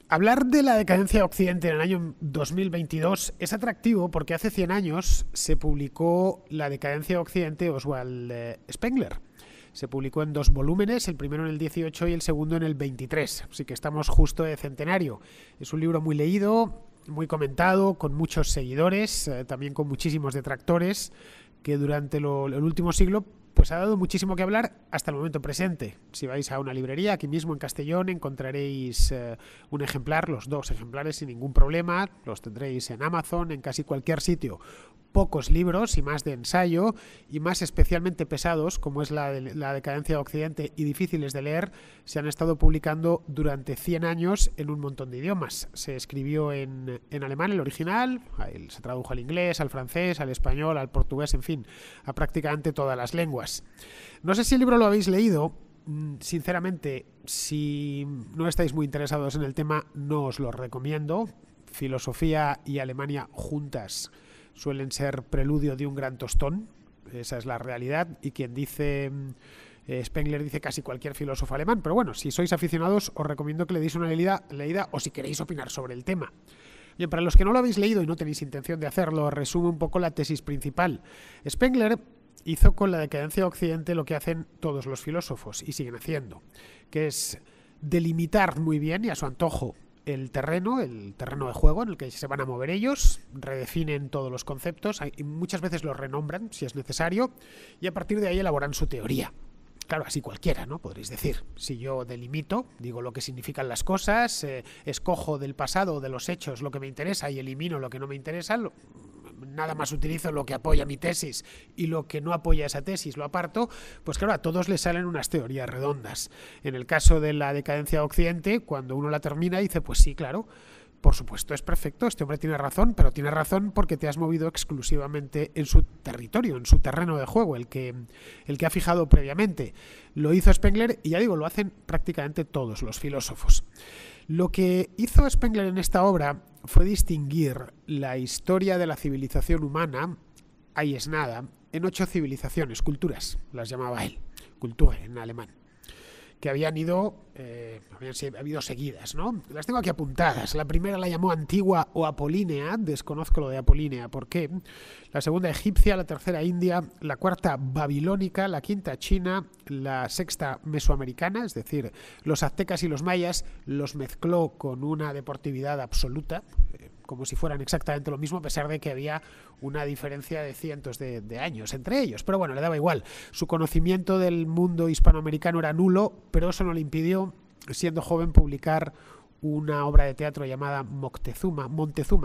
Hablar de la decadencia de Occidente en el año 2022 es atractivo porque hace 100 años se publicó La decadencia de Occidente de Oswald Spengler. Se publicó en 2 volúmenes, el primero en el 18 y el segundo en el 23, así que estamos justo de centenario. Es un libro muy leído, muy comentado, con muchos seguidores, también con muchísimos detractores, que durante el último siglo pues ha dado muchísimo que hablar hasta el momento presente. Si vais a una librería, aquí mismo en Castellón, encontraréis un ejemplar, los 2 ejemplares sin ningún problema, los tendréis en Amazon, en casi cualquier sitio. Pocos libros y más de ensayo y más especialmente pesados, como es la decadencia de Occidente y difíciles de leer, se han estado publicando durante 100 años en un montón de idiomas. Se escribió en alemán el original, se tradujo al inglés, al francés, al español, al portugués, en fin, a prácticamente todas las lenguas. No sé si el libro lo habéis leído. Sinceramente, si no estáis muy interesados en el tema, no os lo recomiendo. Filosofía y Alemania juntas suelen ser preludio de un gran tostón, esa es la realidad, y quien dice Spengler dice casi cualquier filósofo alemán, pero bueno, si sois aficionados os recomiendo que le deis una leída o si queréis opinar sobre el tema. Bien, para los que no lo habéis leído y no tenéis intención de hacerlo, resumo un poco la tesis principal. Spengler hizo con la decadencia de Occidente lo que hacen todos los filósofos y siguen haciendo, que es delimitar muy bien y a su antojo el terreno de juego en el que se van a mover ellos, redefinen todos los conceptos y muchas veces los renombran si es necesario y a partir de ahí elaboran su teoría. Claro, así cualquiera, ¿no? Podréis decir. Si yo delimito, digo lo que significan las cosas, escojo del pasado o de los hechos lo que me interesa y elimino lo que no me interesa, nada más utilizo lo que apoya mi tesis y lo que no apoya esa tesis lo aparto, pues claro, a todos les salen unas teorías redondas. En el caso de la decadencia de Occidente, cuando uno la termina dice, pues sí, claro, por supuesto es perfecto, este hombre tiene razón, pero tiene razón porque te has movido exclusivamente en su territorio, en su terreno de juego, el que ha fijado previamente. Lo hizo Spengler y ya digo, lo hacen prácticamente todos los filósofos. Lo que hizo Spengler en esta obra fue distinguir la historia de la civilización humana, ahí es nada, en 8 civilizaciones, culturas, las llamaba él, Kultur en alemán, que habían habido seguidas, ¿no? Las tengo aquí apuntadas. La primera la llamó Antigua o Apolínea, desconozco lo de Apolínea, ¿por qué? La segunda egipcia, la tercera india, la cuarta babilónica, la quinta china, la sexta mesoamericana, es decir, los aztecas y los mayas los mezcló con una deportividad absoluta, como si fueran exactamente lo mismo, a pesar de que había una diferencia de cientos de años entre ellos. Pero bueno, le daba igual. Su conocimiento del mundo hispanoamericano era nulo, pero eso no le impidió, siendo joven, publicar una obra de teatro llamada Montezuma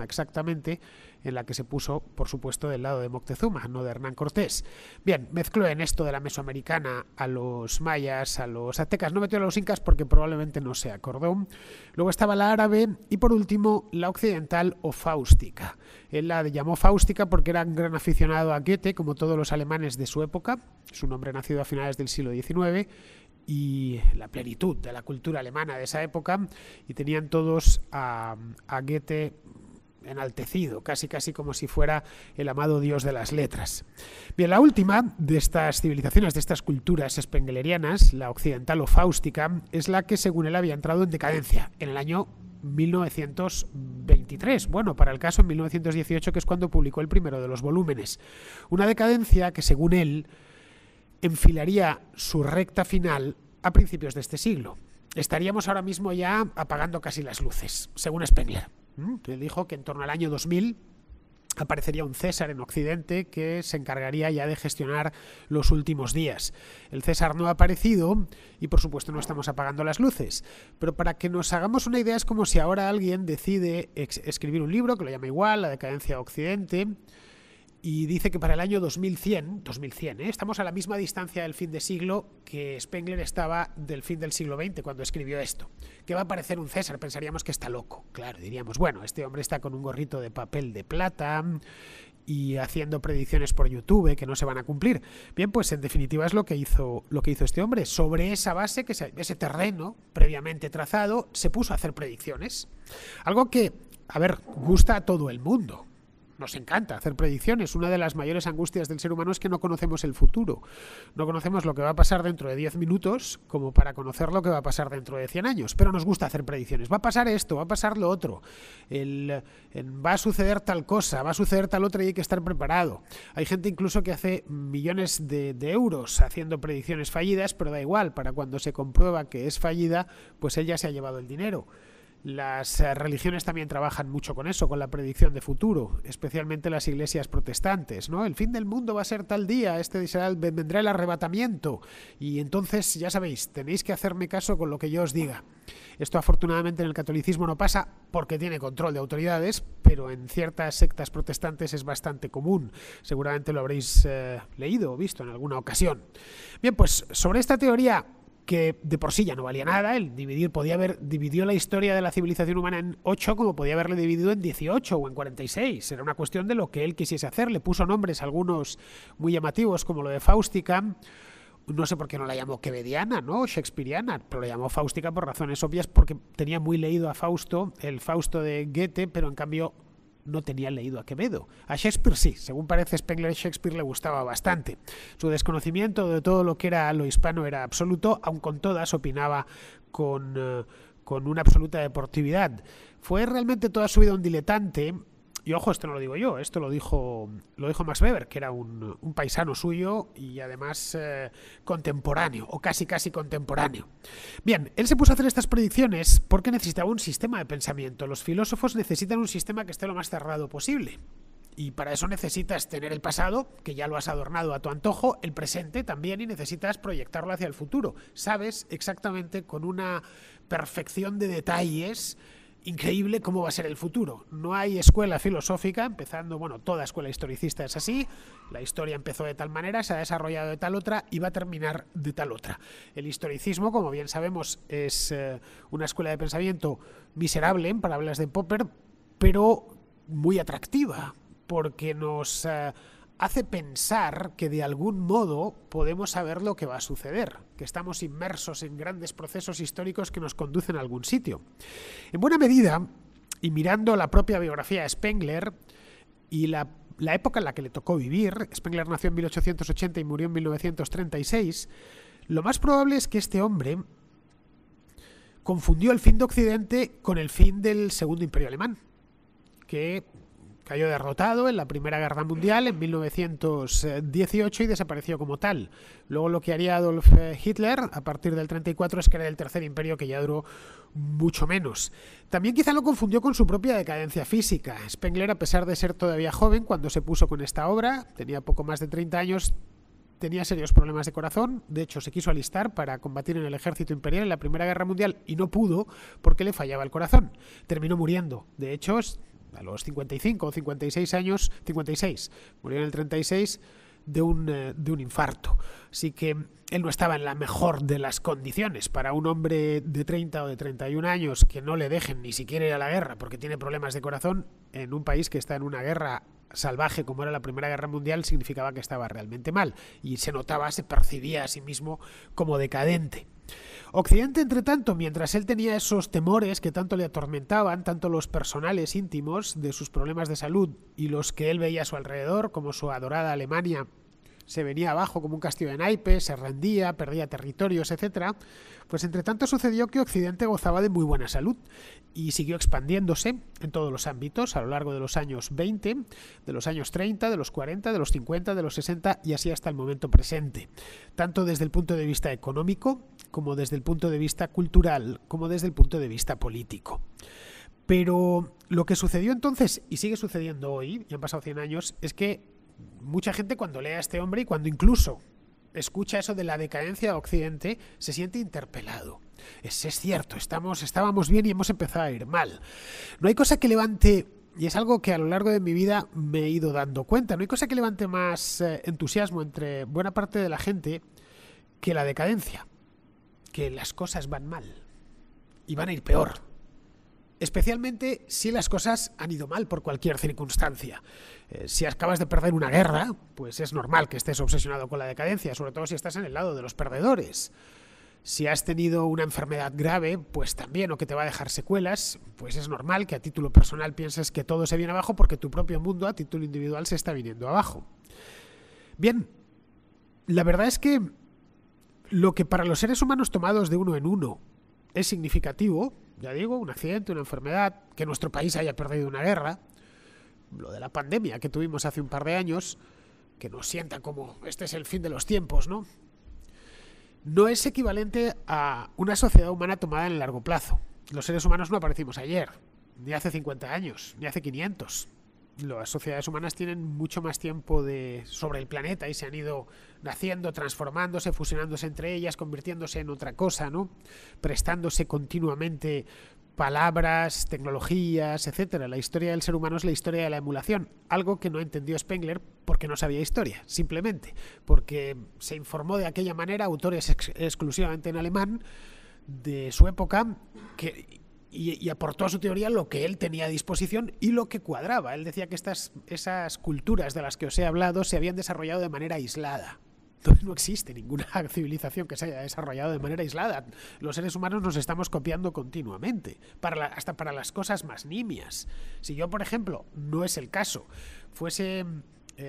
exactamente, en la que se puso, por supuesto, del lado de Moctezuma, no de Hernán Cortés. Bien, mezcló en esto de la mesoamericana a los mayas, a los aztecas, no metió a los incas porque probablemente no se acordó. Luego estaba la árabe y por último la occidental o fáustica. Él la llamó fáustica porque era un gran aficionado a Goethe, como todos los alemanes de su época, es un hombre nacido a finales del siglo XIX, y la plenitud de la cultura alemana de esa época, y tenían todos a Goethe enaltecido, casi como si fuera el amado dios de las letras. Bien, la última de estas civilizaciones, de estas culturas spenglerianas, la occidental o fáustica, es la que según él había entrado en decadencia en el año 1923, bueno, para el caso en 1918, que es cuando publicó el primero de los volúmenes. Una decadencia que según él enfilaría su recta final a principios de este siglo. Estaríamos ahora mismo ya apagando casi las luces, según Spengler. Él dijo que en torno al año 2000 aparecería un César en Occidente que se encargaría ya de gestionar los últimos días. El César no ha aparecido y por supuesto no estamos apagando las luces, pero para que nos hagamos una idea es como si ahora alguien decide escribir un libro que lo llama igual, La decadencia de Occidente, y dice que para el año 2100, estamos a la misma distancia del fin de siglo que Spengler estaba del fin del siglo XX cuando escribió esto. Que va a aparecer un César, pensaríamos que está loco. Claro, diríamos, bueno, este hombre está con un gorrito de papel de plata y haciendo predicciones por YouTube que no se van a cumplir. Bien, pues en definitiva es lo que hizo este hombre. Sobre esa base, ese terreno previamente trazado, se puso a hacer predicciones. Algo que, gusta a todo el mundo. Nos encanta hacer predicciones. Una de las mayores angustias del ser humano es que no conocemos el futuro. No conocemos lo que va a pasar dentro de 10 minutos como para conocer lo que va a pasar dentro de 100 años. Pero nos gusta hacer predicciones. Va a pasar esto, va a pasar lo otro. Va a suceder tal cosa, va a suceder tal otra y hay que estar preparado. Hay gente incluso que hace millones de euros haciendo predicciones fallidas, pero da igual. Para cuando se comprueba que es fallida, pues él ya se ha llevado el dinero. Las religiones también trabajan mucho con eso, con la predicción de futuro, especialmente las iglesias protestantes, ¿no? El fin del mundo va a ser tal día, vendrá el arrebatamiento y entonces, ya sabéis, tenéis que hacerme caso con lo que yo os diga. Esto afortunadamente en el catolicismo no pasa porque tiene control de autoridades, pero en ciertas sectas protestantes es bastante común. Seguramente lo habréis leído o visto en alguna ocasión. Bien, pues sobre esta teoría, que de por sí ya no valía nada, dividió la historia de la civilización humana en 8 como podía haberle dividido en 18 o en 46. Era una cuestión de lo que él quisiese hacer. Le puso nombres, algunos muy llamativos, como lo de Fáustica. No sé por qué no la llamó quevediana, ¿no? Shakespeariana, pero la llamó Fáustica por razones obvias, porque tenía muy leído a Fausto, el Fausto de Goethe, pero en cambio no tenía leído a Quevedo. A Shakespeare sí, según parece Spengler, Shakespeare le gustaba bastante. Su desconocimiento de todo lo que era lo hispano era absoluto, aun con todas opinaba con una absoluta deportividad. Fue realmente toda su vida un diletante. Y ojo, esto no lo digo yo, esto lo dijo Max Weber, que era un paisano suyo y además contemporáneo, o casi contemporáneo. Bien, él se puso a hacer estas predicciones porque necesitaba un sistema de pensamiento. Los filósofos necesitan un sistema que esté lo más cerrado posible. Y para eso necesitas tener el pasado, que ya lo has adornado a tu antojo, el presente también, y necesitas proyectarlo hacia el futuro. Sabes exactamente, con una perfección de detalles increíble, cómo va a ser el futuro. No hay escuela filosófica, empezando, toda escuela historicista es así, la historia empezó de tal manera, se ha desarrollado de tal otra y va a terminar de tal otra. El historicismo, como bien sabemos, es una escuela de pensamiento miserable, en palabras de Popper, pero muy atractiva, porque nos hace pensar que de algún modo podemos saber lo que va a suceder, que estamos inmersos en grandes procesos históricos que nos conducen a algún sitio. En buena medida, y mirando la propia biografía de Spengler y la época en la que le tocó vivir, Spengler nació en 1880 y murió en 1936, lo más probable es que este hombre confundió el fin de Occidente con el fin del Segundo Imperio Alemán, que cayó derrotado en la Primera Guerra Mundial en 1918 y desapareció como tal. Luego lo que haría Adolf Hitler a partir del 34 es crear el Tercer Imperio, que ya duró mucho menos. También quizá lo confundió con su propia decadencia física. Spengler, a pesar de ser todavía joven cuando se puso con esta obra, tenía poco más de 30 años, tenía serios problemas de corazón. De hecho, se quiso alistar para combatir en el ejército imperial en la Primera Guerra Mundial y no pudo porque le fallaba el corazón. Terminó muriendo. De hecho, a los 55 o 56 años, 56, murió en el 36 de un infarto. Así que él no estaba en la mejor de las condiciones para un hombre de 30 o de 31 años que no le dejen ni siquiera ir a la guerra porque tiene problemas de corazón en un país que está en una guerra salvaje como era la Primera Guerra Mundial. Significaba que estaba realmente mal y se notaba, se percibía a sí mismo como decadente. Occidente, entre tanto, mientras él tenía esos temores que tanto le atormentaban, tanto los personales íntimos de sus problemas de salud y los que él veía a su alrededor, como su adorada Alemania se venía abajo como un castillo de naipes, se rendía, perdía territorios, etc., pues entre tanto sucedió que Occidente gozaba de muy buena salud y siguió expandiéndose en todos los ámbitos a lo largo de los años 20, de los años 30, de los 40, de los 50, de los 60 y así hasta el momento presente, tanto desde el punto de vista económico como desde el punto de vista cultural, como desde el punto de vista político. Pero lo que sucedió entonces, y sigue sucediendo hoy, ya han pasado 100 años, es que mucha gente, cuando lee a este hombre y cuando incluso escucha eso de la decadencia de Occidente, se siente interpelado. Es cierto, estábamos bien y hemos empezado a ir mal. No hay cosa que levante, y es algo que a lo largo de mi vida me he ido dando cuenta, no hay cosa que levante más entusiasmo entre buena parte de la gente que la decadencia, que las cosas van mal y van a ir peor. Especialmente si las cosas han ido mal por cualquier circunstancia. Si acabas de perder una guerra, pues es normal que estés obsesionado con la decadencia, sobre todo si estás en el lado de los perdedores. Si has tenido una enfermedad grave, pues también, o que te va a dejar secuelas, pues es normal que a título personal pienses que todo se viene abajo porque tu propio mundo a título individual se está viniendo abajo. Bien, la verdad es que lo que para los seres humanos tomados de uno en uno es significativo, ya digo, un accidente, una enfermedad, que nuestro país haya perdido una guerra, lo de la pandemia que tuvimos hace un par de años, que nos sienta como este es el fin de los tiempos, ¿no? No es equivalente a una sociedad humana tomada en el largo plazo. Los seres humanos no aparecimos ayer, ni hace 50 años, ni hace 500. Las sociedades humanas tienen mucho más tiempo sobre el planeta y se han ido naciendo, transformándose, fusionándose entre ellas, convirtiéndose en otra cosa, ¿no? Prestándose continuamente palabras, tecnologías, etcétera. La historia del ser humano es la historia de la emulación, algo que no entendió Spengler porque no sabía historia, simplemente porque se informó de aquella manera autores exclusivamente en alemán de su época y aportó a su teoría lo que él tenía a disposición y lo que cuadraba. Él decía que esas culturas de las que os he hablado se habían desarrollado de manera aislada. Entonces no existe ninguna civilización que se haya desarrollado de manera aislada. Los seres humanos nos estamos copiando continuamente, hasta para las cosas más nimias. Si yo, por ejemplo, no es el caso, fuese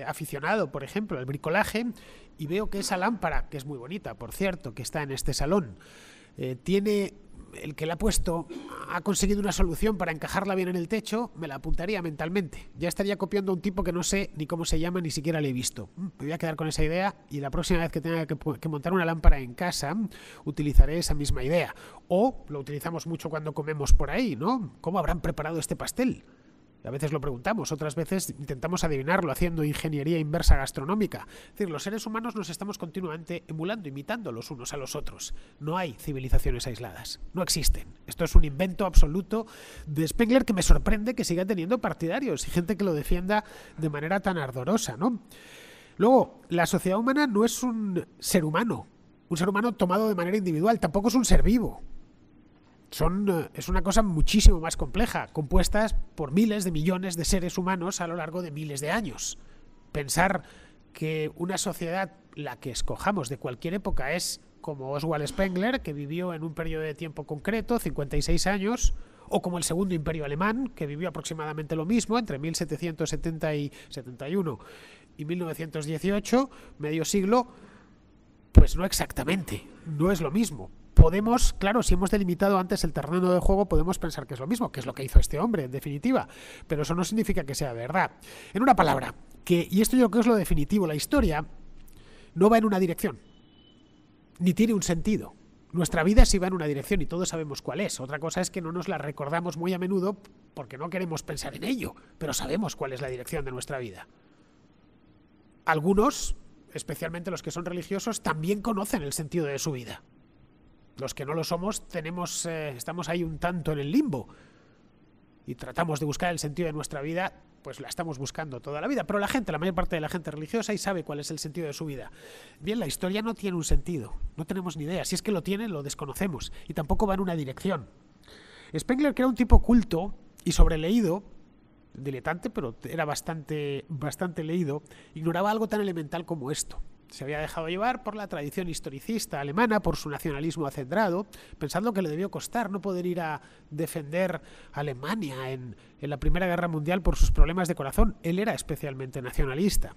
aficionado, por ejemplo, al bricolaje y veo que esa lámpara, que es muy bonita, por cierto, que está en este salón, tiene... El que la ha puesto ha conseguido una solución para encajarla bien en el techo, me la apuntaría mentalmente. Ya estaría copiando a un tipo que no sé ni cómo se llama, ni siquiera le he visto. Me voy a quedar con esa idea y la próxima vez que tenga que montar una lámpara en casa, utilizaré esa misma idea. O lo utilizamos mucho cuando comemos por ahí, ¿no? ¿Cómo habrán preparado este pastel? A veces lo preguntamos, otras veces intentamos adivinarlo haciendo ingeniería inversa gastronómica. Es decir, los seres humanos nos estamos continuamente emulando, imitando los unos a los otros. No hay civilizaciones aisladas, no existen. Esto es un invento absoluto de Spengler que me sorprende que siga teniendo partidarios y gente que lo defienda de manera tan ardorosa, ¿no? Luego, la sociedad humana no es un ser humano tomado de manera individual, tampoco es un ser vivo. Es una cosa muchísimo más compleja, compuestas por miles de millones de seres humanos a lo largo de miles de años. Pensar que una sociedad, la que escojamos de cualquier época, es como Oswald Spengler, que vivió en un periodo de tiempo concreto, 56 años, o como el Segundo Imperio Alemán, que vivió aproximadamente lo mismo, entre 1771 y 1918, medio siglo, pues no exactamente, no es lo mismo. Podemos, claro, si hemos delimitado antes el terreno de juego, podemos pensar que es lo mismo, que es lo que hizo este hombre, en definitiva. Pero eso no significa que sea verdad. En una palabra, y esto yo creo que es lo definitivo, la historia no va en una dirección, ni tiene un sentido. Nuestra vida sí va en una dirección y todos sabemos cuál es. Otra cosa es que no nos la recordamos muy a menudo porque no queremos pensar en ello, pero sabemos cuál es la dirección de nuestra vida. Algunos, especialmente los que son religiosos, también conocen el sentido de su vida. Los que no lo somos estamos ahí un tanto en el limbo y tratamos de buscar el sentido de nuestra vida, pues la estamos buscando toda la vida, pero la mayor parte de la gente religiosa y sabe cuál es el sentido de su vida. Bien, la historia no tiene un sentido, no tenemos ni idea, si es que lo tiene lo desconocemos y tampoco va en una dirección. Spengler, que era un tipo culto y sobreleído, diletante, pero era bastante leído, ignoraba algo tan elemental como esto. Se había dejado llevar por la tradición historicista alemana, por su nacionalismo acendrado, pensando que le debió costar no poder ir a defender a Alemania en la Primera Guerra Mundial por sus problemas de corazón. Él era especialmente nacionalista.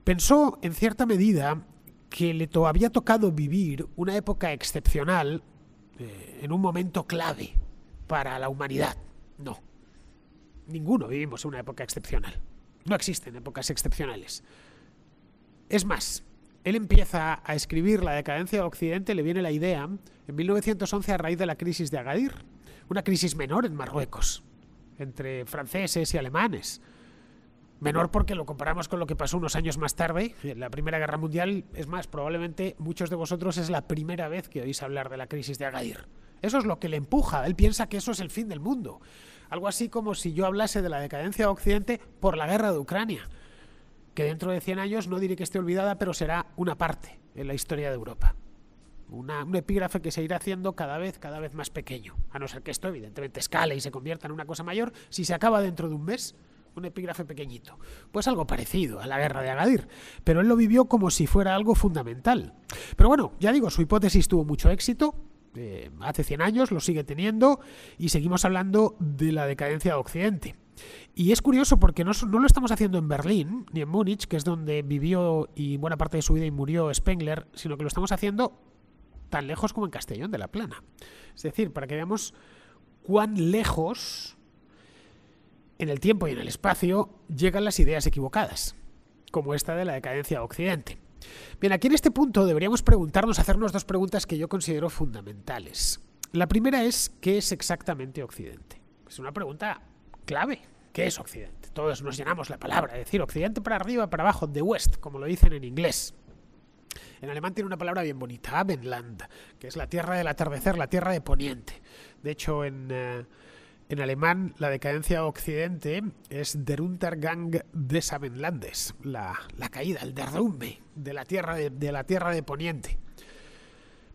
Pensó, en cierta medida, que le había tocado vivir una época excepcional en un momento clave para la humanidad. No, ninguno vivimos en una época excepcional. No existen épocas excepcionales. Es más, él empieza a escribir La decadencia de Occidente, le viene la idea en 1911 a raíz de la crisis de Agadir, una crisis menor en Marruecos, entre franceses y alemanes. Menor porque lo comparamos con lo que pasó unos años más tarde, en la Primera Guerra Mundial. Es más, probablemente muchos de vosotros es la primera vez que oís hablar de la crisis de Agadir. Eso es lo que le empuja, él piensa que eso es el fin del mundo. Algo así como si yo hablase de la decadencia de Occidente por la guerra de Ucrania, que dentro de 100 años no diré que esté olvidada, pero será una parte en la historia de Europa. Un epígrafe que se irá haciendo cada vez más pequeño, a no ser que esto evidentemente escale y se convierta en una cosa mayor. Si se acaba dentro de un mes, un epígrafe pequeñito. Pues algo parecido a la guerra de Agadir, pero él lo vivió como si fuera algo fundamental. Pero bueno, ya digo, su hipótesis tuvo mucho éxito, hace 100 años, lo sigue teniendo, y seguimos hablando de la decadencia de Occidente. Y es curioso porque no lo estamos haciendo en Berlín ni en Múnich, que es donde vivió y buena parte de su vida y murió Spengler, sino que lo estamos haciendo tan lejos como en Castellón de la Plana. Es decir, para que veamos cuán lejos en el tiempo y en el espacio llegan las ideas equivocadas, como esta de la decadencia de Occidente. Bien, aquí en este punto deberíamos hacernos dos preguntas que yo considero fundamentales. La primera es, ¿qué es exactamente Occidente? Es una pregunta clave. ¿Qué es Occidente? Todos nos llenamos la palabra, es decir, Occidente para arriba, para abajo, the West, como lo dicen en inglés. En alemán tiene una palabra bien bonita, Abendland, que es la tierra del atardecer, la tierra de poniente. De hecho, en alemán la decadencia de Occidente es der Untergang des Abendlandes, la caída, el derrumbe de la tierra de poniente.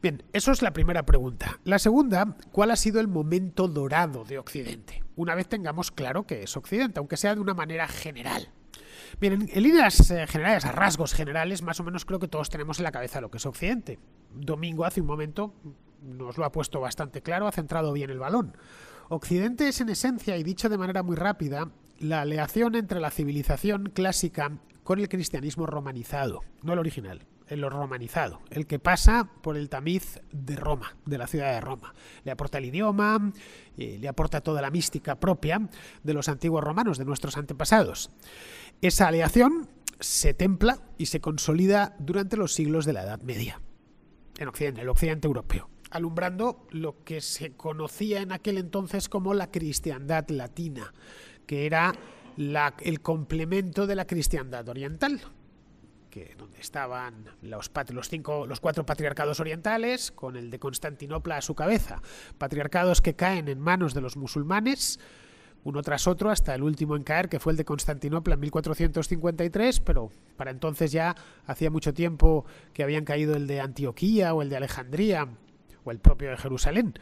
Bien, eso es la primera pregunta. La segunda, ¿cuál ha sido el momento dorado de Occidente? Una vez tengamos claro qué es Occidente, aunque sea de una manera general. Bien, en líneas generales, a rasgos generales, más o menos creo que todos tenemos en la cabeza lo que es Occidente. Domingo hace un momento nos lo ha puesto bastante claro, ha centrado bien el balón. Occidente es en esencia, y dicho de manera muy rápida, la aleación entre la civilización clásica con el cristianismo romanizado, no el original, el romanizado, el que pasa por el tamiz de Roma, de la ciudad de Roma. Le aporta el idioma, le aporta toda la mística propia de los antiguos romanos, de nuestros antepasados. Esa aleación se templa y se consolida durante los siglos de la Edad Media, en Occidente, el occidente europeo, alumbrando lo que se conocía en aquel entonces como la cristiandad latina, que era el complemento de la cristiandad oriental, donde estaban los 4 patriarcados orientales, con el de Constantinopla a su cabeza, patriarcados que caen en manos de los musulmanes, uno tras otro, hasta el último en caer, que fue el de Constantinopla en 1453, pero para entonces ya hacía mucho tiempo que habían caído el de Antioquía o el de Alejandría o el propio de Jerusalén.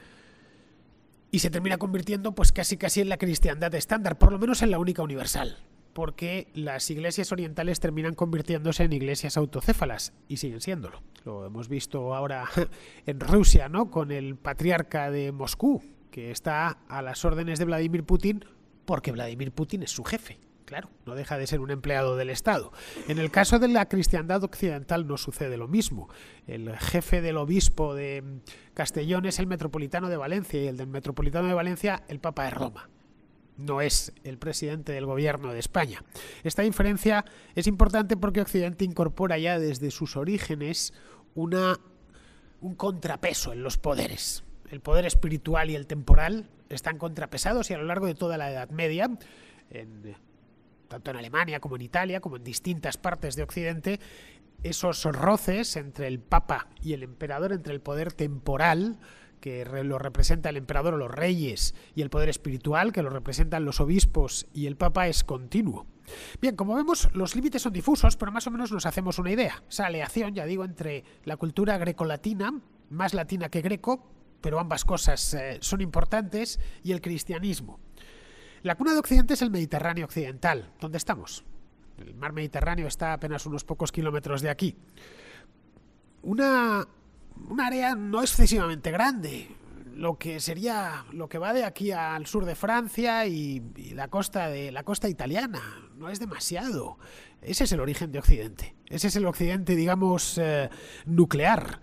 Y se termina convirtiendo pues casi en la cristiandad estándar, por lo menos en la única universal, porque las iglesias orientales terminan convirtiéndose en iglesias autocéfalas, y siguen siéndolo. Lo hemos visto ahora en Rusia, ¿no?, con el patriarca de Moscú, que está a las órdenes de Vladimir Putin, porque Vladimir Putin es su jefe. Claro, no deja de ser un empleado del Estado. En el caso de la cristiandad occidental no sucede lo mismo. El jefe del obispo de Castellón es el metropolitano de Valencia, y el del metropolitano de Valencia, el Papa de Roma. No es el presidente del gobierno de España. Esta diferencia es importante porque Occidente incorpora ya desde sus orígenes un contrapeso en los poderes. El poder espiritual y el temporal están contrapesados, y a lo largo de toda la Edad Media, tanto en Alemania como en Italia, como en distintas partes de Occidente, esos roces entre el Papa y el emperador, entre el poder temporal, que lo representa el emperador o los reyes, y el poder espiritual, que lo representan los obispos y el Papa, es continuo. Bien, como vemos, los límites son difusos, pero más o menos nos hacemos una idea. Esa aleación, ya digo, entre la cultura grecolatina, más latina que greco, pero ambas cosas son importantes, y el cristianismo. La cuna de Occidente es el Mediterráneo occidental, donde estamos. El mar Mediterráneo está a apenas unos pocos kilómetros de aquí. Una área no excesivamente grande, lo que va de aquí al sur de Francia y la costa italiana. No es demasiado. Ese es el origen de Occidente. Ese es el Occidente, digamos, nuclear.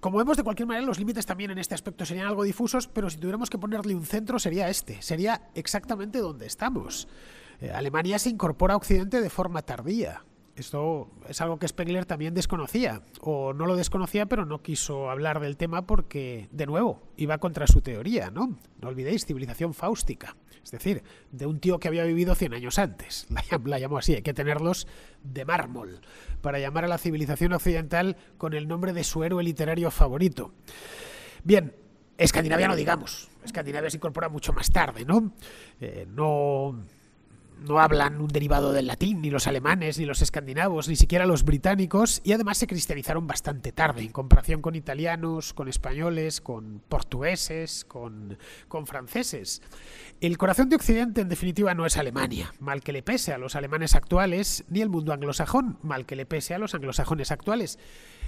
Como vemos, de cualquier manera, los límites también en este aspecto serían algo difusos, pero si tuviéramos que ponerle un centro sería sería exactamente donde estamos. Alemania se incorpora a Occidente de forma tardía. Esto es algo que Spengler también desconocía, o no lo desconocía, pero no quiso hablar del tema porque, de nuevo, iba contra su teoría, ¿no? No olvidéis, civilización fáustica, es decir, de un tío que había vivido 100 años antes. La llamó así, hay que tenerlos de mármol para llamar a la civilización occidental con el nombre de su héroe literario favorito. Bien, Escandinavia no digamos, Escandinavia se incorpora mucho más tarde, ¿no? no hablan un derivado del latín, ni los alemanes, ni los escandinavos, ni siquiera los británicos, y además se cristianizaron bastante tarde, en comparación con italianos, con españoles, con portugueses, con franceses. El corazón de Occidente, en definitiva, no es Alemania, mal que le pese a los alemanes actuales, ni el mundo anglosajón, mal que le pese a los anglosajones actuales.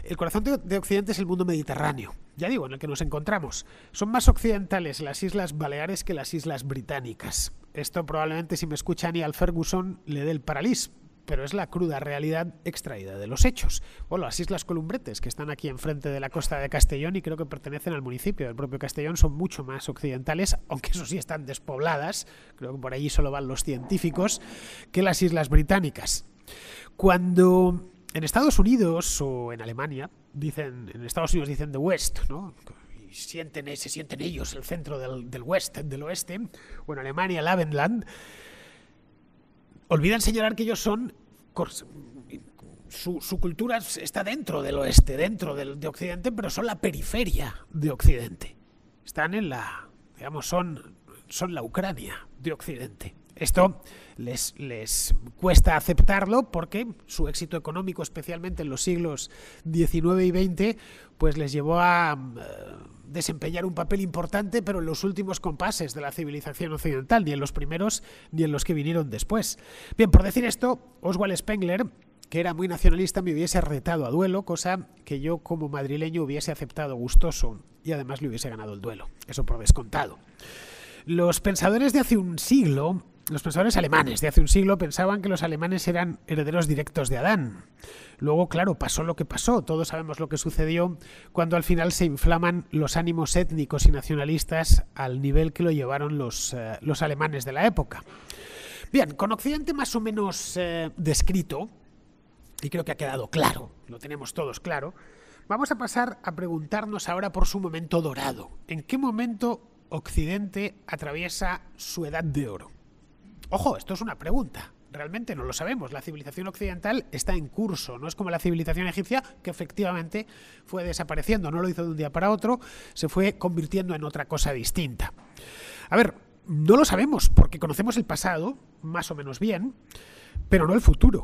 El corazón de Occidente es el mundo mediterráneo, ya digo, en el que nos encontramos. Son más occidentales las Islas Baleares que las Islas Británicas. Esto probablemente, si me escucha Niall Ferguson, le dé el paralís, pero es la cruda realidad extraída de los hechos. O las Islas Columbretes, que están aquí enfrente de la costa de Castellón y creo que pertenecen al municipio del propio Castellón, son mucho más occidentales, aunque eso sí están despobladas, creo que por allí solo van los científicos, que las Islas Británicas. Cuando en Estados Unidos o en Alemania en Estados Unidos dicen the West, ¿no? Y se sienten ellos el centro del West, del oeste, o en Alemania el Abendland, olvidan señalar que ellos son su cultura está dentro del oeste, dentro de Occidente, pero son la periferia de Occidente. Están en la, digamos, son la Ucrania de Occidente. Esto les cuesta aceptarlo porque su éxito económico, especialmente en los siglos XIX y XX, pues les llevó a desempeñar un papel importante, pero en los últimos compases de la civilización occidental, ni en los primeros ni en los que vinieron después. Bien, por decir esto, Oswald Spengler, que era muy nacionalista, me hubiese retado a duelo, cosa que yo como madrileño hubiese aceptado gustoso y además le hubiese ganado el duelo. Eso por descontado. Los pensadores de hace un siglo, los pensadores alemanes de hace un siglo, pensaban que los alemanes eran herederos directos de Adán. Luego, claro, pasó lo que pasó. Todos sabemos lo que sucedió cuando al final se inflaman los ánimos étnicos y nacionalistas al nivel que lo llevaron los alemanes de la época. Bien, con Occidente más o menos descrito, y creo que ha quedado claro, lo tenemos todos claro, vamos a pasar a preguntarnos ahora por su momento dorado. ¿En qué momento Occidente atraviesa su edad de oro? Ojo, esto es una pregunta. Realmente no lo sabemos. La civilización occidental está en curso. No es como la civilización egipcia, que efectivamente fue desapareciendo. No lo hizo de un día para otro, se fue convirtiendo en otra cosa distinta. A ver, no lo sabemos porque conocemos el pasado, más o menos bien, pero no el futuro.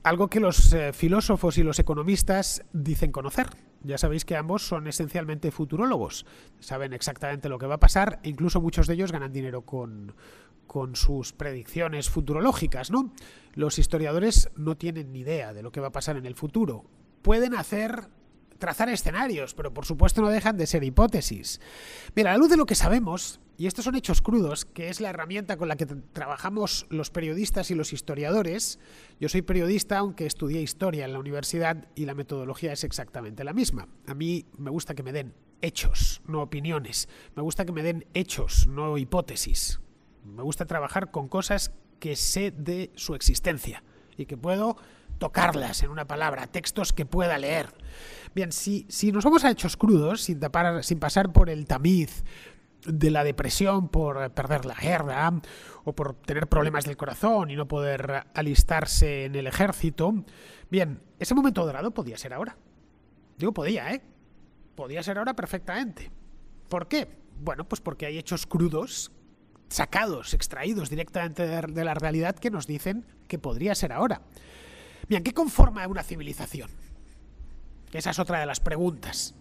Algo que los filósofos y los economistas dicen conocer. Ya sabéis que ambos son esencialmente futurólogos. Saben exactamente lo que va a pasar e incluso muchos de ellos ganan dinero con sus predicciones futurológicas, ¿no? Los historiadores no tienen ni idea de lo que va a pasar en el futuro. Pueden trazar escenarios, pero por supuesto no dejan de ser hipótesis. Mira, a la luz de lo que sabemos, y estos son hechos crudos, que es la herramienta con la que trabajamos los periodistas y los historiadores. Yo soy periodista, aunque estudié historia en la universidad y la metodología es exactamente la misma. A mí me gusta que me den hechos, no opiniones. Me gusta que me den hechos, no hipótesis. Me gusta trabajar con cosas que sé de su existencia y que puedo tocarlas en una palabra, textos que pueda leer. Bien, si nos vamos a hechos crudos, sin pasar por el tamiz de la depresión por perder la guerra o por tener problemas del corazón y no poder alistarse en el ejército, bien, ese momento dorado podía ser ahora. Digo podía, podía ser ahora perfectamente. ¿Por qué? Bueno, pues porque hay hechos crudos sacados, extraídos directamente de la realidad que nos dicen que podría ser ahora. Bien, ¿qué conforma una civilización? Esa es otra de las preguntas.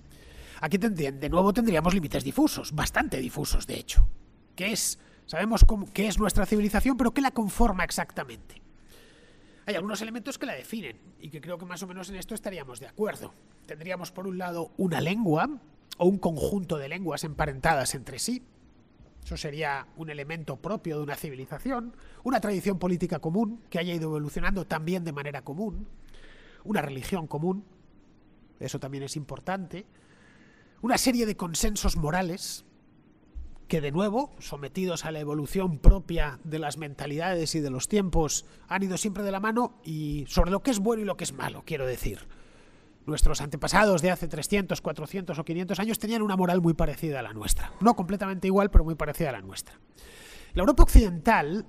Aquí de nuevo tendríamos límites difusos, bastante difusos de hecho. Sabemos qué es nuestra civilización, pero ¿qué la conforma exactamente? Hay algunos elementos que la definen y que creo que más o menos en esto estaríamos de acuerdo. Tendríamos por un lado una lengua o un conjunto de lenguas emparentadas entre sí. Eso sería un elemento propio de una civilización, una tradición política común que haya ido evolucionando también de manera común, una religión común, eso también es importante, una serie de consensos morales que de nuevo, sometidos a la evolución propia de las mentalidades y de los tiempos, han ido siempre de la mano y sobre lo que es bueno y lo que es malo, quiero decir. Nuestros antepasados de hace 300, 400 o 500 años tenían una moral muy parecida a la nuestra. No completamente igual, pero muy parecida a la nuestra. La Europa occidental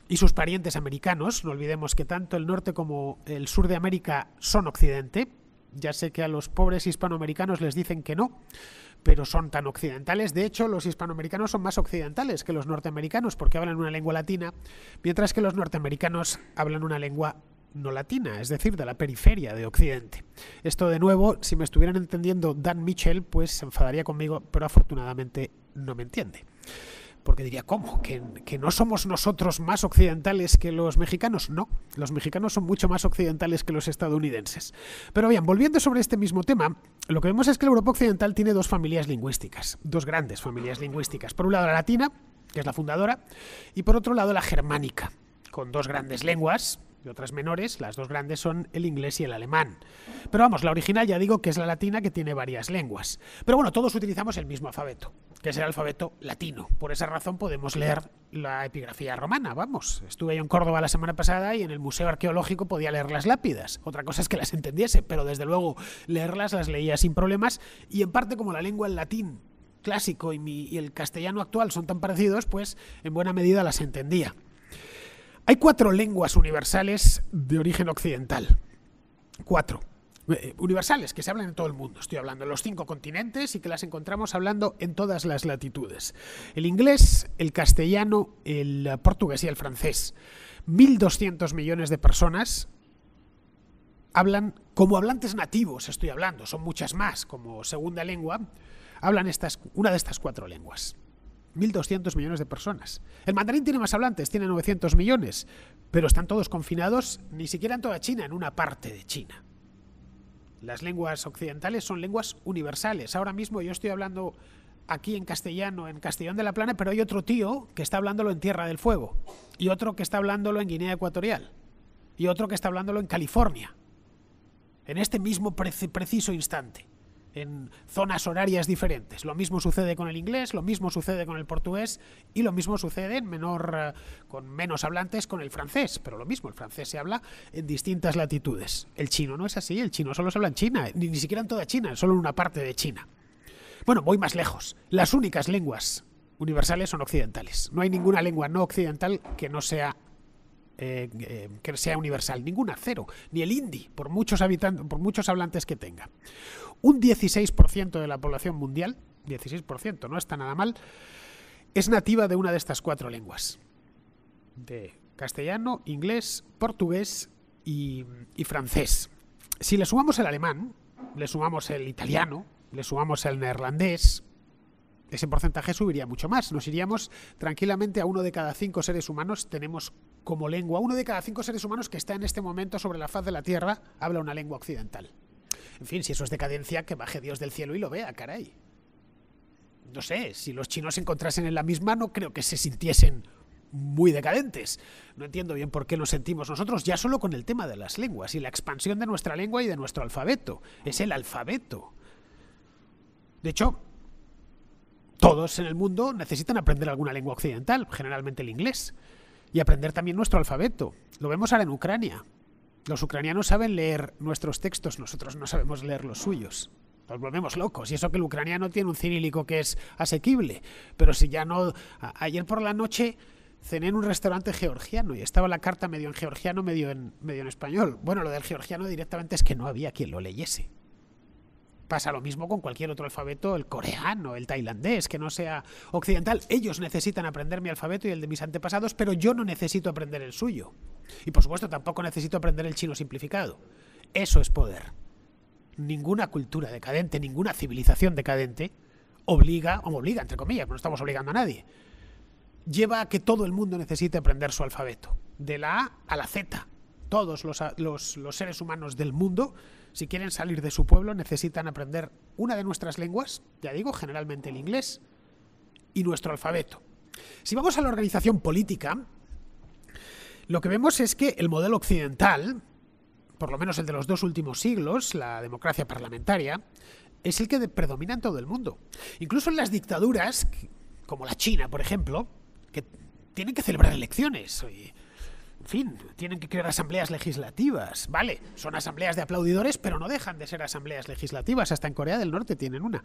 y sus parientes americanos, no olvidemos que tanto el norte como el sur de América son occidente. Ya sé que a los pobres hispanoamericanos les dicen que no, pero son tan occidentales. De hecho, los hispanoamericanos son más occidentales que los norteamericanos porque hablan una lengua latina, mientras que los norteamericanos hablan una lengua no latina, es decir, de la periferia de Occidente. Esto, de nuevo, si me estuvieran entendiendo Dan Mitchell, pues se enfadaría conmigo, pero afortunadamente no me entiende. Porque diría, ¿cómo? ¿Que no somos nosotros más occidentales que los mexicanos? No, los mexicanos son mucho más occidentales que los estadounidenses. Pero bien, volviendo sobre este mismo tema, lo que vemos es que la Europa occidental tiene dos familias lingüísticas, dos grandes familias lingüísticas. Por un lado la latina, que es la fundadora, y por otro lado la germánica, con dos grandes lenguas, y otras menores. Las dos grandes son el inglés y el alemán. Pero vamos, la original ya digo que es la latina, que tiene varias lenguas. Pero bueno, todos utilizamos el mismo alfabeto, que es el alfabeto latino. Por esa razón podemos leer la epigrafía romana. Vamos, estuve yo en Córdoba la semana pasada y en el Museo Arqueológico podía leer las lápidas. Otra cosa es que las entendiese, pero desde luego leerlas las leía sin problemas, y en parte como la lengua el latín clásico y el castellano actual son tan parecidos, pues en buena medida las entendía. Hay 4 lenguas universales de origen occidental. 4. Universales, que se hablan en todo el mundo. Estoy hablando de los 5 continentes y que las encontramos hablando en todas las latitudes. El inglés, el castellano, el portugués y el francés. 1.200 millones de personas hablan como hablantes nativos, estoy hablando. Son muchas más, como segunda lengua. Hablan una de estas 4 lenguas. 1.200 millones de personas. El mandarín tiene más hablantes, tiene 900 millones, pero están todos confinados, ni siquiera en toda China, en una parte de China. Las lenguas occidentales son lenguas universales. Ahora mismo yo estoy hablando aquí en castellano, en Castellón de la Plana, pero hay otro tío que está hablándolo en Tierra del Fuego, y otro que está hablándolo en Guinea Ecuatorial, y otro que está hablándolo en California, en este mismo preciso instante, en zonas horarias diferentes. Lo mismo sucede con el inglés, lo mismo sucede con el portugués y lo mismo sucede con menos hablantes con el francés, pero lo mismo, el francés se habla en distintas latitudes. El chino no es así, el chino solo se habla en China, ni siquiera en toda China, solo en una parte de China. Bueno, voy más lejos. Las únicas lenguas universales son occidentales. No hay ninguna lengua no occidental que no sea universal, ninguna, cero, ni el hindi, por muchos hablantes que tenga. Un 16% de la población mundial, 16%, no está nada mal, es nativa de una de estas 4 lenguas, de castellano, inglés, portugués y francés. Si le sumamos el alemán, le sumamos el italiano, le sumamos el neerlandés, ese porcentaje subiría mucho más. Nos iríamos tranquilamente a 1 de cada 5 seres humanos tenemos como lengua. 1 de cada 5 seres humanos que está en este momento sobre la faz de la Tierra habla una lengua occidental. En fin, si eso es decadencia, que baje Dios del cielo y lo vea, caray. No sé, si los chinos se encontrasen en la misma, no creo que se sintiesen muy decadentes. No entiendo bien por qué nos sentimos nosotros ya solo con el tema de las lenguas y la expansión de nuestra lengua y de nuestro alfabeto. Es el alfabeto. De hecho, todos en el mundo necesitan aprender alguna lengua occidental, generalmente el inglés, y aprender también nuestro alfabeto. Lo vemos ahora en Ucrania. Los ucranianos saben leer nuestros textos, nosotros no sabemos leer los suyos. Nos volvemos locos. Y eso que el ucraniano tiene un cirílico que es asequible. Pero si ya no... Ayer por la noche cené en un restaurante georgiano y estaba la carta medio en georgiano, medio en español. Bueno, lo del georgiano directamente es que no había quien lo leyese. Pasa lo mismo con cualquier otro alfabeto, el coreano, el tailandés, que no sea occidental. Ellos necesitan aprender mi alfabeto y el de mis antepasados, pero yo no necesito aprender el suyo. Y por supuesto tampoco necesito aprender el chino simplificado. Eso es poder. Ninguna cultura decadente, ninguna civilización decadente obliga, entre comillas, no estamos obligando a nadie, lleva a que todo el mundo necesite aprender su alfabeto, de la A a la Z. Todos los seres humanos del mundo, si quieren salir de su pueblo, necesitan aprender una de nuestras lenguas, ya digo, generalmente el inglés, y nuestro alfabeto. Si vamos a la organización política, lo que vemos es que el modelo occidental, por lo menos el de los 2 últimos siglos, la democracia parlamentaria, es el que predomina en todo el mundo. Incluso en las dictaduras, como la China, por ejemplo, que tienen que celebrar elecciones. En fin, tienen que crear asambleas legislativas. Vale, son asambleas de aplaudidores, pero no dejan de ser asambleas legislativas. Hasta en Corea del Norte tienen una.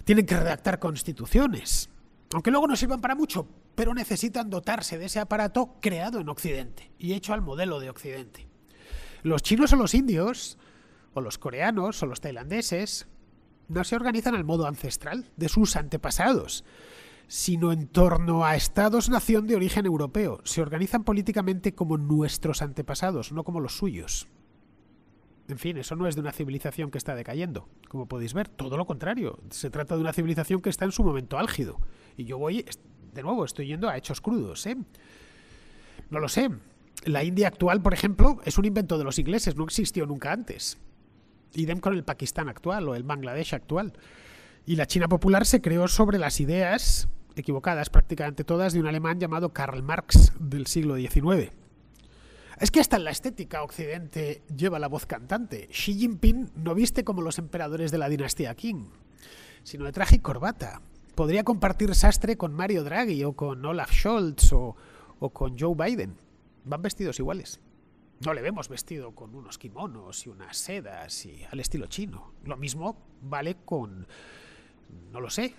Tienen que redactar constituciones. Aunque luego no sirvan para mucho, pero necesitan dotarse de ese aparato creado en Occidente y hecho al modelo de Occidente. Los chinos o los indios, o los coreanos o los tailandeses, no se organizan al modo ancestral de sus antepasados, sino en torno a estados-nación de origen europeo. Se organizan políticamente como nuestros antepasados, no como los suyos. En fin, eso no es de una civilización que está decayendo, como podéis ver. Todo lo contrario. Se trata de una civilización que está en su momento álgido. Y yo voy, de nuevo, estoy yendo a hechos crudos, ¿eh? No lo sé. La India actual, por ejemplo, es un invento de los ingleses, no existió nunca antes. Idem con el Pakistán actual o el Bangladesh actual. Y la China popular se creó sobre las ideas, equivocadas prácticamente todas, de un alemán llamado Karl Marx del siglo XIX. Es que hasta en la estética Occidente lleva la voz cantante. Xi Jinping no viste como los emperadores de la dinastía Qing, sino de traje y corbata. Podría compartir sastre con Mario Draghi o con Olaf Scholz o con Joe Biden. Van vestidos iguales. No le vemos vestido con unos kimonos y unas sedas y al estilo chino. Lo mismo vale con, no lo sé,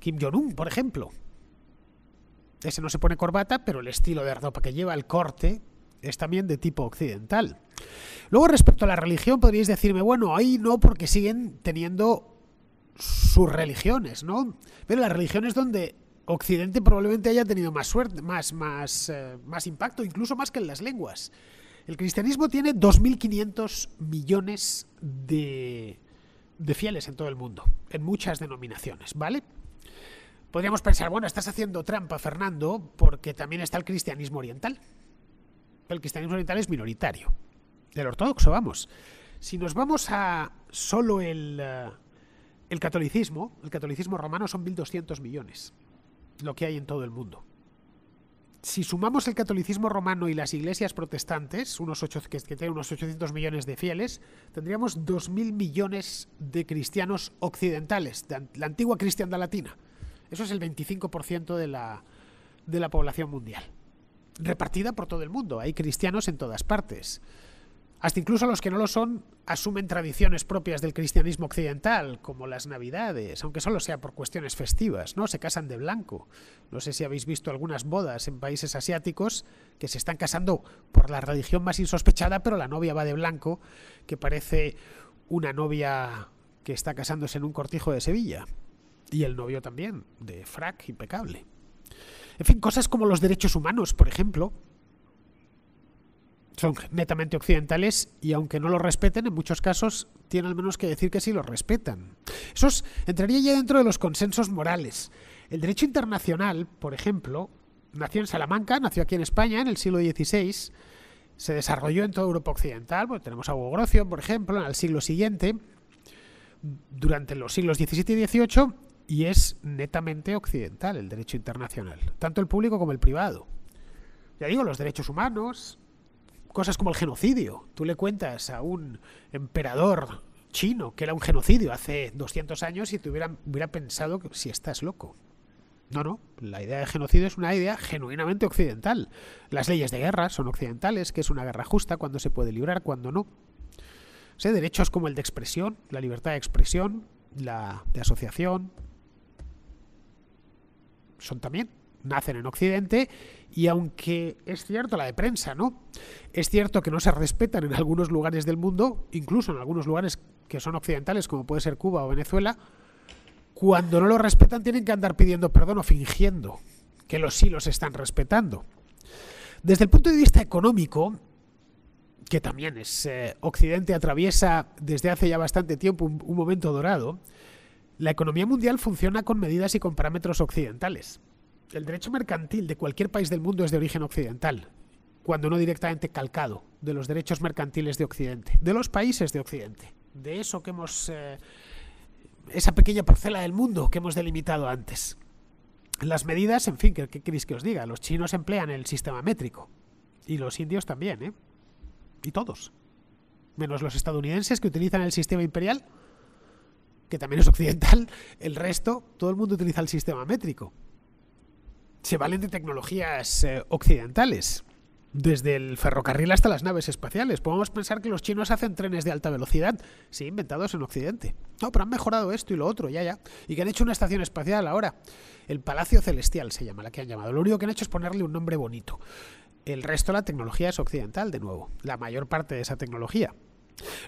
Kim Jong-un, por ejemplo. Ese no se pone corbata, pero el estilo de ropa que lleva, el corte, es también de tipo occidental. Luego, respecto a la religión, podríais decirme, bueno, ahí no, porque siguen teniendo sus religiones, ¿no? Pero la religión es donde Occidente probablemente haya tenido más suerte, más impacto, incluso más que en las lenguas. El cristianismo tiene 2.500 millones de fieles en todo el mundo, en muchas denominaciones, ¿vale? Podríamos pensar, bueno, estás haciendo trampa, Fernando, porque también está el cristianismo oriental. El cristianismo oriental es minoritario. El ortodoxo, vamos. Si nos vamos a solo el catolicismo romano son 1.200 millones. Lo que hay en todo el mundo. Si sumamos el catolicismo romano y las iglesias protestantes, que tienen unos 800 millones de fieles, tendríamos 2.000 millones de cristianos occidentales, de la antigua cristiandad latina. Eso es el 25% de la población mundial. Repartida por todo el mundo. Hay cristianos en todas partes. Hasta incluso los que no lo son asumen tradiciones propias del cristianismo occidental, como las navidades, aunque solo sea por cuestiones festivas, ¿no? Se casan de blanco. No sé si habéis visto algunas bodas en países asiáticos que se están casando por la religión más insospechada, pero la novia va de blanco, que parece una novia que está casándose en un cortijo de Sevilla. Y el novio también, de frac impecable. En fin, cosas como los derechos humanos, por ejemplo, son netamente occidentales y aunque no los respeten, en muchos casos tienen al menos que decir que sí los respetan. Eso entraría ya dentro de los consensos morales. El derecho internacional, por ejemplo, nació en Salamanca, nació aquí en España en el siglo XVI, se desarrolló en toda Europa occidental, pues tenemos a Hugo Grocio, por ejemplo, en el siglo siguiente, durante los siglos XVII y XVIII, y es netamente occidental el derecho internacional, tanto el público como el privado. Ya digo, los derechos humanos, cosas como el genocidio. Tú le cuentas a un emperador chino que era un genocidio hace 200 años y te hubiera pensado que si estás loco. No, la idea de genocidio es una idea genuinamente occidental. Las leyes de guerra son occidentales, que es una guerra justa, cuando se puede librar, cuando no. O sea, derechos como el de expresión, la libertad de expresión, la de asociación, nacen en Occidente, y aunque es cierto la de prensa, ¿no? Es cierto que no se respetan en algunos lugares del mundo, incluso en algunos lugares que son occidentales, como puede ser Cuba o Venezuela, cuando no lo respetan tienen que andar pidiendo perdón o fingiendo que sí los están respetando. Desde el punto de vista económico, que también Occidente atraviesa desde hace ya bastante tiempo un momento dorado, la economía mundial funciona con medidas y con parámetros occidentales. El derecho mercantil de cualquier país del mundo es de origen occidental, cuando no directamente calcado de los derechos mercantiles de Occidente, de los países de Occidente, de eso que esa pequeña parcela del mundo que hemos delimitado antes. Las medidas, en fin, ¿qué queréis que os diga? Los chinos emplean el sistema métrico, y los indios también, ¿eh? Y todos, menos los estadounidenses que utilizan el sistema imperial, que también es occidental. El resto, todo el mundo utiliza el sistema métrico. Se valen de tecnologías occidentales, desde el ferrocarril hasta las naves espaciales. Podemos pensar que los chinos hacen trenes de alta velocidad, sí, inventados en Occidente. No, pero han mejorado esto y lo otro, ya. Y que han hecho una estación espacial ahora. El Palacio Celestial se llama, la que han llamado. Lo único que han hecho es ponerle un nombre bonito. El resto, la tecnología es occidental, de nuevo. La mayor parte de esa tecnología.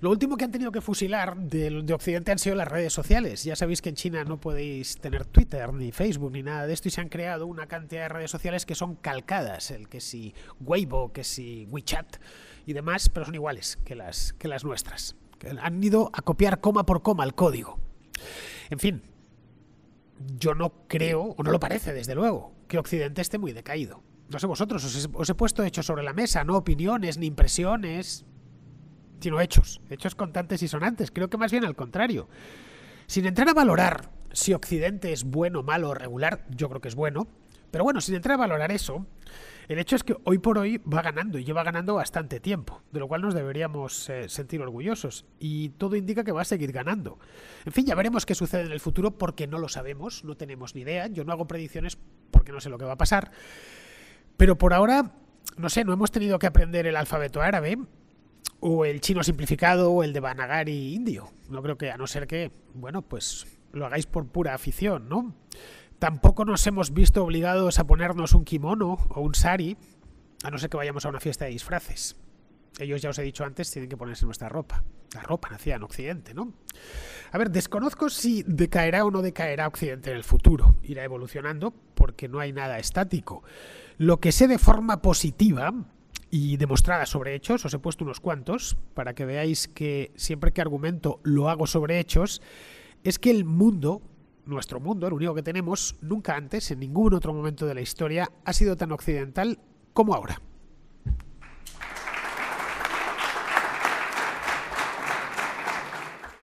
Lo último que han tenido que fusilar de Occidente han sido las redes sociales. Ya sabéis que en China no podéis tener Twitter, ni Facebook, ni nada de esto, y se han creado una cantidad de redes sociales que son calcadas, el que si Weibo, que si WeChat y demás, pero son iguales que las nuestras. Que han ido a copiar coma por coma el código. En fin, yo no creo, o no lo parece desde luego, que Occidente esté muy decaído. No sé vosotros, os he puesto hechos sobre la mesa, no opiniones ni impresiones, sino hechos contantes y sonantes. Creo que más bien al contrario. Sin entrar a valorar si Occidente es bueno, malo o regular, yo creo que es bueno, pero bueno, sin entrar a valorar eso, el hecho es que hoy por hoy va ganando y lleva ganando bastante tiempo, de lo cual nos deberíamos sentir orgullosos, y todo indica que va a seguir ganando. En fin, ya veremos qué sucede en el futuro porque no lo sabemos, no tenemos ni idea. Yo no hago predicciones porque no sé lo que va a pasar, pero por ahora, no sé, no hemos tenido que aprender el alfabeto árabe o el chino simplificado o el Devanagari indio. No creo que, a no ser que, bueno, pues lo hagáis por pura afición, ¿no? Tampoco nos hemos visto obligados a ponernos un kimono o un sari, a no ser que vayamos a una fiesta de disfraces. Ellos, ya os he dicho antes, tienen que ponerse nuestra ropa. La ropa nacida en Occidente, ¿no? A ver, desconozco si decaerá o no decaerá Occidente en el futuro. Irá evolucionando porque no hay nada estático. Lo que sé de forma positiva y demostrada sobre hechos, os he puesto unos cuantos para que veáis que siempre que argumento lo hago sobre hechos, es que el mundo, nuestro mundo, el único que tenemos, nunca antes, en ningún otro momento de la historia, ha sido tan occidental como ahora.